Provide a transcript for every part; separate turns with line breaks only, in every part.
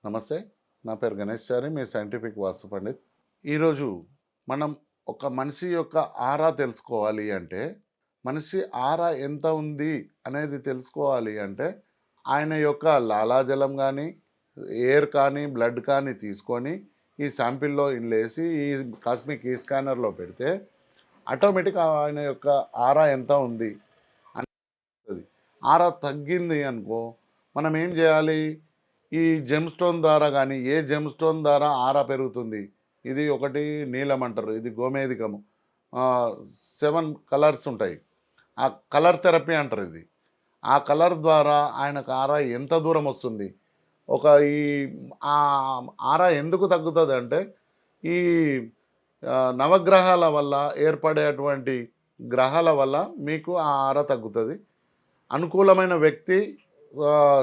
నమస్తే. నా పేరు గణేష్ చారి. మీ సైంటిఫిక్ వాస్తు పండిత్. ఈరోజు మనం ఒక మనిషి యొక్క ఆరా తెలుసుకోవాలి అంటే, మనిషి ఆరా ఎంత ఉంది అనేది తెలుసుకోవాలి అంటే, ఆయన యొక్క లాలాజలం గానీ, ఎయిర్ కానీ, బ్లడ్ కానీ తీసుకొని, ఈ శాంపిల్‌లో ఇందులేసి, ఈ కాస్మిక్ ఈ స్కానర్‌లో పెడితే, ఆటోమేటిక్‌గా ఆయన యొక్క ఆరా ఎంత ఉంది అది. ఆరా తగ్గింది అనుకో, మనం ఏం జేయాలి? ఈ జెమ్ స్టోన్ ద్వారా గానీ, ఏ జెమ్ స్టోన్ ద్వారా ఆరా పెరుగుతుంది. ఇది ఒకటి నీలం అంటారు. ఇది గోమేధికము. 7 కలర్స్ ఉంటాయి. ఆ కలర్ థెరపీ అంటారు ఇది. ఆ కలర్ ద్వారా ఆయనకు ఆరా ఎంత దూరం వస్తుంది. ఒక ఈ ఆరా ఎందుకు తగ్గుతదంటే, ఈ నవగ్రహాల వల్ల ఏర్పడేటువంటి గ్రహాల వల్ల మీకు ఆ ఆరా తగ్గుతది. అనుకూలమైన వ్యక్తి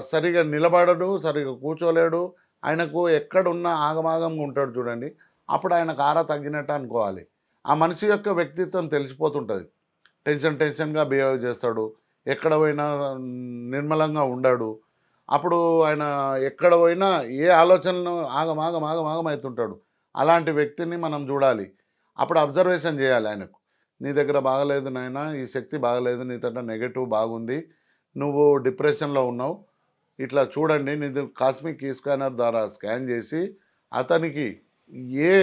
సరిగ్గా నిలబడడు, సరిగ్గా కూర్చోలేడు. ఆయనకు ఎక్కడున్నా ఆగమాగంగా ఉంటాడు చూడండి. అప్పుడు ఆయనకు ఆరా తగ్గినట్టు అనుకోవాలి. ఆ మనిషి యొక్క వ్యక్తిత్వం తెలిసిపోతుంటది. టెన్షన్‌గా బిహేవ్ చేస్తాడు. ఎక్కడ పోయినా నిర్మలంగా ఉండడు. అప్పుడు ఆయన ఎక్కడ పోయినా ఏ ఆలోచనలు ఆగమాగం అయితుంటాడు. అలాంటి వ్యక్తిని మనం చూడాలి. అప్పుడు అబ్జర్వేషన్ చేయాలి ఆయనకు. నీ దగ్గర బాగలేదు నాయనా, ఈ శక్తి బాగలేదు, నీతోట నెగెటివ్ బాగుంది. నువ్వు డిప్రెషన్‌లో ఉన్నావు. ఇట్లా చూడండి, నీది కాస్మిక్ కీ స్కానర్ ద్వారా స్కాన్ చేసి, అతనికి ఏ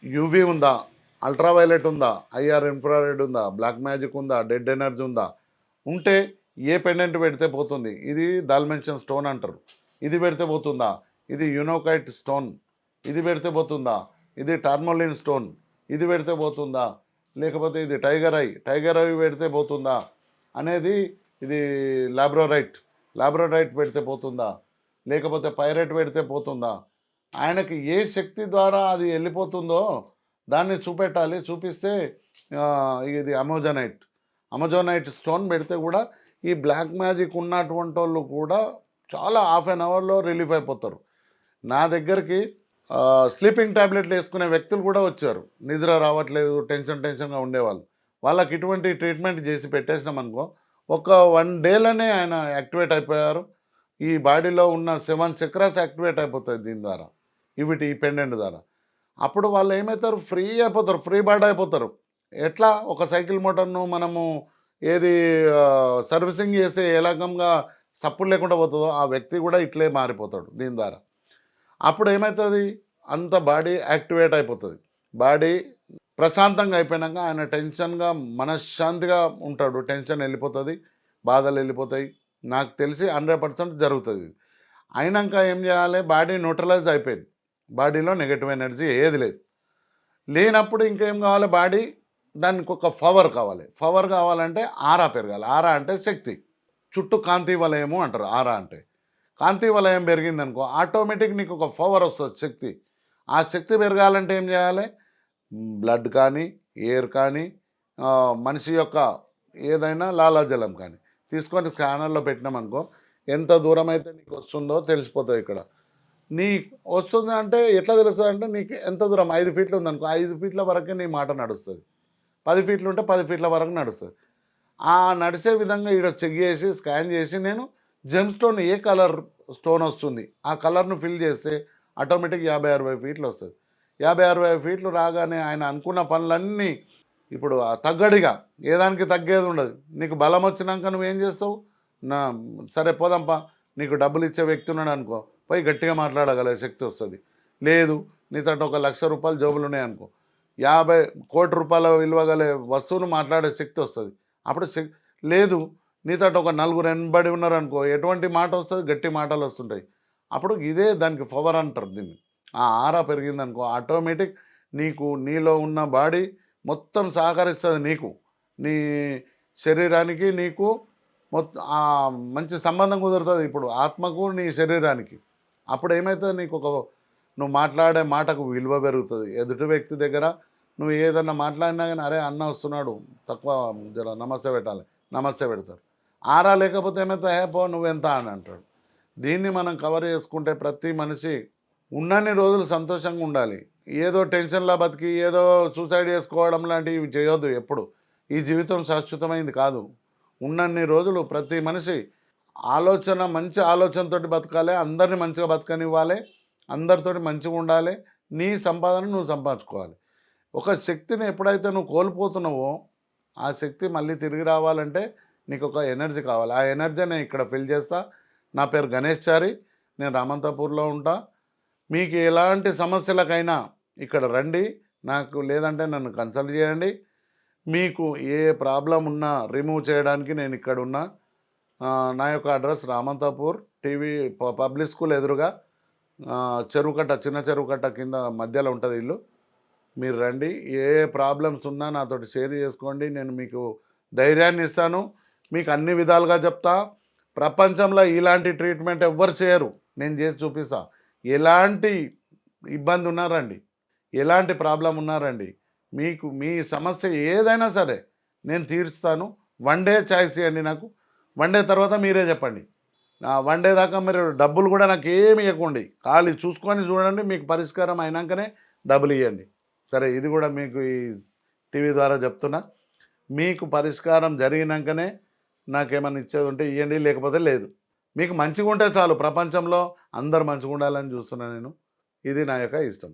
యూవీ ఉందా? అల్ట్రావైలెట్ ఉందా? ఐఆర్ ఇన్‌ఫ్రారెడ్ ఉందా? బ్లాక్ మ్యాజిక్ ఉందా? డెడ్ ఎనర్జీ ఉందా? ఉంటే ఏ పెండెంట్ పెడితే పోతుంది? ఇది దాల్మెన్షన్ స్టోన్ అంటారు. ఇది పెడితే పోతుందా? ఇది యునోకైట్ స్టోన్. ఇది పెడితే పోతుందా? ఇది టర్మోలిన్ స్టోన్. ఇది పెడితే పోతుందా? లేకపోతే ఇది టైగర్ ఐ పెడితే పోతుందా? అనేది ఇది లాబ్రోరైట్. లాబ్రోరైట్ పెడితే పోతుందా? లేకపోతే పైరైట్ పెడితే పోతుందా? ఆయనకి ఏ శక్తి ద్వారా అది వెళ్ళిపోతుందో దాన్ని చూపెట్టాలి. చూపిస్తే ఇది అమెజోనైట్ స్టోన్ పెడితే కూడా ఈ బ్లాక్ మ్యాజిక్ ఉన్నటువంటోళ్ళు కూడా చాలా హాఫ్ అన్ అవర్‌లో రిలీఫ్ అయిపోతారు. నా దగ్గరికి స్లీపింగ్ టాబ్లెట్లు వేసుకునే వ్యక్తులు కూడా వచ్చారు. నిద్ర రావట్లేదు, టెన్షన్‌గా ఉండేవాళ్ళు. వాళ్ళకి ఇటువంటి ట్రీట్మెంట్ చేసి పెట్టేసినామనుకో, ఒక 1 డేలోనే ఆయన యాక్టివేట్ అయిపోయారు. ఈ బాడీలో ఉన్న 7 చక్రాస్ యాక్టివేట్ అయిపోతాయి దీని ద్వారా. ఈ పెండెంట్ ద్వారా. అప్పుడు వాళ్ళు ఏమైతారు, ఫ్రీ అయిపోతారు. ఫ్రీ బర్డ్ అయిపోతారు. ఎట్లా? ఒక సైకిల్ మోటార్‌ను మనము ఏది సర్వీసింగ్ చేస్తే ఏ రకంగా సప్పుడు లేకుండా పోతదో, ఆ వ్యక్తి కూడా ఇట్లే మారిపోతాడు దీని ద్వారా. అప్పుడు ఏమైతది? అంత బాడీ యాక్టివేట్ అయిపోతది. బాడీ ప్రశాంతంగా అయిపోయినాక ఆయన టెన్షన్‌గా, మనశ్శాంతిగా ఉంటాడు. టెన్షన్ ఎళ్ళిపోతది. బాధలెళ్ళిపోతాయి. నాకు తెలిసి 100% జరుగుతది. అయినంక ఏం జేయాలే? బాడీ న్యూట్రలైజ్ అయిపోయింది. బాడీలో నెగెటివ్ ఎనర్జీ ఏది లేదు. లేనప్పుడు ఇంకేం కావాలి? దానికొక పవర్ కావాలి. పవర్ కావాలంటే ఆరా పెరగాలి. ఆరా అంటే శక్తి. చుట్టూ కాంతి వలయము అంటారు ఆరా అంటే. కాంతి వలయం పెరిగిందనుకో, ఆటోమేటిక్ నీకు ఒక పవర్ వస్తది, శక్తి. ఆ శక్తి పెరగాలంటే ఏం చేయాలి? బ్లడ్ కానీ, ఎయిర్ కానీ, మనిషి యొక్క ఏదైనా లాలాజలం కానీ తీసుకొని స్కానర్‌లో పెట్టినామనుకో, ఎంత దూరమైతే నీకు వస్తుందో తెలిసిపోతది ఇక్కడ. నీ వస్తుందంటే ఎట్లా తెలుస్తదంటే, నీకు ఎంత దూరం 5 ఫీట్లు ఉందనుకో, 5 ఫీట్ల వరకే నీ మాట నడుస్తది. 10 ఫీట్లు ఉంటే 10 ఫీట్ల వరకు నడుస్తది. ఆ నడిచే విధంగా ఈడ చెక్ చేసి, స్కాన్ చేసి, నేను జెమ్ స్టోన్ ఏ కలర్ స్టోన్ వస్తుంది, ఆ కలర్‌ను ఫిల్ చేస్తే ఆటోమేటిక్ 50, 60 ఫీట్లు వస్తది. 50, 60 ఫీట్లు రాగానే ఆయన అనుకున్న పనులన్నీ ఇప్పుడు తగ్గడిగా, ఏ దానికి తగ్గేది ఉండదు. నీకు బలం వచ్చినాక నువ్వేం చేస్తావు? నా సరే పోదాంపా, నీకు డబ్బులు ఇచ్చే వ్యక్తి ఉన్నాడనుకో, పోయి గట్టిగా మాట్లాడగలిగే శక్తి వస్తది. లేదు, నీతోటి ఒక ₹1,00,000 జేబులో ఉన్నాయనుకో, 50,00,00,000 విలువ గల వస్తువును మాట్లాడే శక్తి వస్తది. అప్పుడు లేదు, నీతోటి ఒక నలుగురు ఎనబడి ఉన్నారనుకో, ఎటువంటి మాట వస్తది? గట్టి మాటలు వస్తుంటాయి. అప్పుడు ఇదే దానికి పవర్ అంటారు దీన్ని. ఆ ఆరా పెరిగిందనుకో, ఆటోమేటిక్ నీలో ఉన్న బాడీ మొత్తం సహకరిస్తది నీకు. నీ శరీరానికి, నీకు మంచి సంబంధం కుదురుతది ఇప్పుడు ఆత్మకు, నీ శరీరానికి. అప్పుడు ఏమైతది? నువ్వు మాట్లాడే మాటకు విలువ పెరుగుతది. ఎదుటి వ్యక్తి దగ్గర నువ్వు ఏదన్నా మాట్లాడినా గానీ, "అరే! అన్న వస్తున్నాడు, తక్కువ జర నమస్తే పెట్టాలి." నమస్తే పెడతారు. ఆరా లేకపోతే ఏమైతది? "ఏ పో నువ్వెంత" అని అంటాడు. దీన్ని మనం కవర్ చేసుకుంటే ప్రతి మనిషి ఉన్నన్ని రోజులు సంతోషంగా ఉండాలి. ఏదో టెన్షన్‌లో బతికి, ఏదో సూసైడ్ చేసుకోవడం లాంటివి చేయొద్దు ఎప్పుడు. ఈ జీవితం శాశ్వతమైంది కాదు. ఉన్నన్ని రోజులు ప్రతి మనిషి మంచి ఆలోచనతోటి బతకాలి. అందరిని మంచిగా బతకనివ్వాలి. అందరితోటి మంచిగా ఉండాలి. నీ సంపాదన నువ్వు సంపాదించుకోవాలి. ఒక శక్తిని ఎప్పుడైతే నువ్వు కోల్పోతున్నావో, ఆ శక్తి మళ్ళీ తిరిగి రావాలంటే నీకొక ఎనర్జీ కావాలి. ఆ ఎనర్జీ నేను ఇక్కడ ఫిల్ చేస్తా. నా పేరు గణేష్ చారి. నేను రామంతపూర్‌లో ఉంటా. మీకు ఎలాంటి సమస్యలకైనా ఇక్కడ రండి. లేదంటే నన్ను కన్సల్ట్ చేయండి. మీకు ఏ ప్రాబ్లమ్ ఉన్నా రిమూవ్ చేయడానికి నేను ఇక్కడున్నా. నా యొక్క అడ్రస్ రామంతాపూర్ పబ్లిక్ స్కూల్ ఎదురుగా చెరువుకట్ట, చిన్న చెరువుకట్ట కింద మధ్యలో ఉంటుంది ఇల్లు. మీరు రండి. ఏ ప్రాబ్లమ్స్ ఉన్నా నాతోటి షేర్ చేసుకోండి. నేను మీకు ధైర్యాన్ని ఇస్తాను. మీకు అన్ని విధాలుగా చెప్తా. ప్రపంచంలో ఇలాంటి ట్రీట్మెంట్ ఎవ్వరు చేయరు. నేను చేసి చూపిస్తా. ఎలాంటి ఇబ్బంది ఉన్నా రండి. ఎలాంటి ప్రాబ్లమ్ ఉన్నా రండి. మీకు మీ సమస్య ఏదైనా సరే నేను తీరుస్తాను. వన్ డే ఛాయిస్ ఇవ్వండి నాకు. వన్ డే తర్వాత మీరే చెప్పండి. వన్ డే దాకా మీరు డబ్బులు కూడా నాకేమి ఇవ్వకండి. ఖాళీ చూడండి. మీకు పరిష్కారం అయినాకనే డబ్బులు ఇవ్వండి. సరే, ఇది కూడా మీకు ఈ టీవీ ద్వారా చెప్తున్నా. మీకు పరిష్కారం జరిగినాకనే నాకేమన్నా ఇచ్చేది ఉంటే ఇవ్వండి, లేకపోతే లేదు. మీకు మంచిగా ఉంటే చాలు. ప్రపంచంలో అందరూ మంచిగా ఉండాలని చూస్తున్నా నేను. ఇది నా యొక్క ఇష్టం.